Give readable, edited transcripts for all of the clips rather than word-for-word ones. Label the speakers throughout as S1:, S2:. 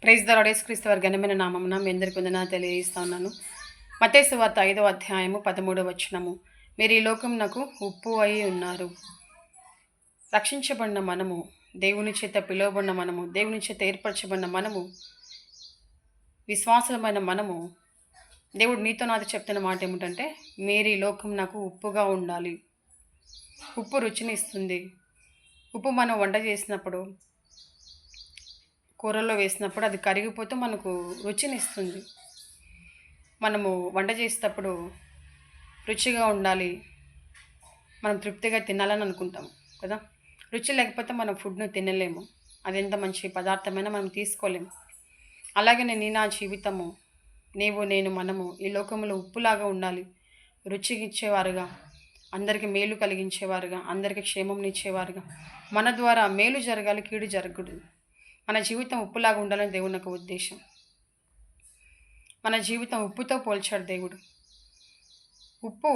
S1: Praise the lord. యేసుక్రీస్తు వారి ఘనమైన నామమున మీ అందరికీ వందనాలు తెలియజేస్తా ఉన్నాను. మత్తయి సువార్త 5వ అధ్యాయము 13వ వచనము. మీరు ఈ లోకమునకు ఉప్పు అయి ఉన్నారు. రక్షించబడిన మనము, దేవుని చేత పిలువబడిన మనము, దేవుని చేత ఏర్పరచబడిన మనము, విశ్వాసమైన మనము, దేవుడు నీతో నాతో చెప్తున్న మాట ఏమిటంటే, మీరు ఈ లోకమునకు ఉప్పుగా ఉండాలి. ఉప్పు రుచిని ఇస్తుంది. ఉప్పు మనం వంట చేసినప్పుడు, కూరల్లో వేసినప్పుడు అది కరిగిపోతే మనకు రుచినిస్తుంది. మనము వంట చేసేటప్పుడు రుచిగా ఉండాలి, మనం తృప్తిగా తినాలని అనుకుంటాం కదా. రుచి లేకపోతే మనం ఫుడ్ను తినలేము. అది ఎంత మంచి పదార్థమైనా మనం తీసుకోలేము. అలాగే నా జీవితము, నీవు నేను మనము ఈ లోకంలో ఉప్పులాగా ఉండాలి. రుచికి ఇచ్చేవారుగా, అందరికీ మేలు కలిగించేవారుగా, అందరికీ క్షేమం ఇచ్చేవారుగా, మన ద్వారా మేలు జరగాలి, కీడు జరగకూడదు. మన జీవితం ఉప్పులాగా ఉండాలని దేవుని యొక్క ఉద్దేశం. మన జీవితం ఉప్పుతో పోల్చాడు దేవుడు. ఉప్పు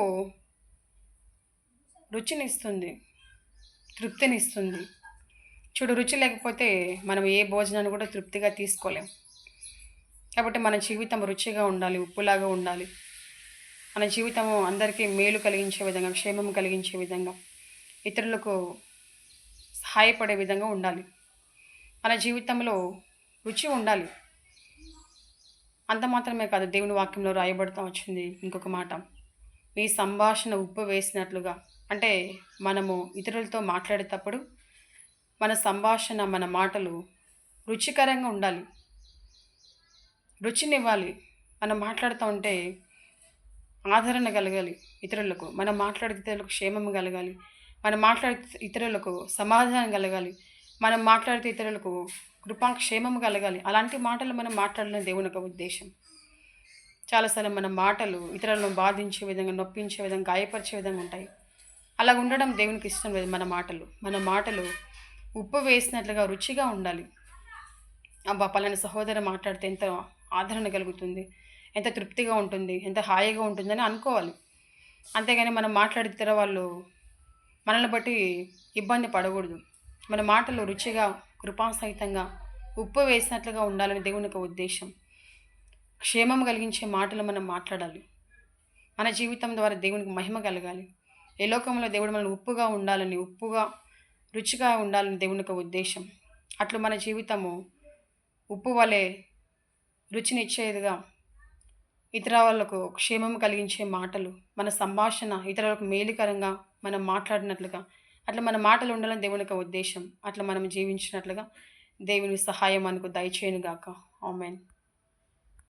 S1: రుచినిస్తుంది, తృప్తినిస్తుంది. చూడు, రుచి లేకపోతే మనం ఏ భోజనాన్ని కూడా తృప్తిగా తీసుకోలేం. కాబట్టి మన జీవితం రుచిగా ఉండాలి, ఉప్పులాగా ఉండాలి. మన జీవితము అందరికీ మేలు కలిగించే విధంగా, క్షేమం కలిగించే విధంగా, ఇతరులకు సహాయపడే విధంగా ఉండాలి. మన జీవితంలో రుచి ఉండాలి. అంత మాత్రమే కాదు, దేవుని వాక్యంలో రాయబడుతూ వచ్చింది ఇంకొక మాట, మీ సంభాషణ ఉప్పు వేసినట్లుగా. అంటే మనము ఇతరులతో మాట్లాడేటప్పుడు మన సంభాషణ, మన మాటలు రుచికరంగా ఉండాలి, రుచినివ్వాలి. మనం మాట్లాడుతూ ఉంటే ఆదరణ కలగాలి ఇతరులకు. మనం మాట్లాడితే ఇతరులకు క్షేమం కలగాలి. మనం మాట్లాడితే ఇతరులకు సమాధానం కలగాలి. మనం మాట్లాడితే ఇతరులకు కృపాక్షేమం కలగాలి. అలాంటి మాటలు మనం మాట్లాడలేని దేవుని యొక్క ఉద్దేశం. చాలాసార్లు మన మాటలు ఇతరులను బాధించే విధంగా, నొప్పించే విధంగా, గాయపరిచే విధంగా ఉంటాయి. అలా ఉండడం దేవునికి ఇష్టం లేదు. మన మాటలు ఉప్పు వేసినట్లుగా రుచిగా ఉండాలి. అబ్బా, పలానా సహోదరు మాట్లాడితే ఎంత ఆదరణ కలుగుతుంది, ఎంత తృప్తిగా ఉంటుంది, ఎంత హాయిగా ఉంటుందని అనుకోవాలి. అంతేగాని మనం మాట్లాడితే వాళ్ళు మనల్ని బట్టి ఇబ్బంది పడకూడదు. మన మాటలు రుచిగా, కృపాసహితంగా, ఉప్పు వేసినట్లుగా ఉండాలని దేవుని యొక్క ఉద్దేశం. క్షేమం కలిగించే మాటలు మనం మాట్లాడాలి. మన జీవితం ద్వారా దేవునికి మహిమ కలగాలి. ఏ లోకంలో దేవుడు మనల్ని ఉప్పుగా ఉండాలని, రుచిగా ఉండాలని దేవుని యొక్క ఉద్దేశం. అట్లు మన జీవితము ఉప్పు వలె రుచినిచ్చేదిగా, ఇతర వాళ్ళకు క్షేమం కలిగించే మాటలు, మన సంభాషణ ఇతరులకు మేలుకరంగా మనం మాట్లాడినట్లుగా, అట్లా మన మాటలు ఉండాలని దేవుని యొక్క ఉద్దేశం. అట్లా మనం జీవించినట్లుగా దేవుని సహాయం మనకు దయచేయునుగాక. ఆమేన్.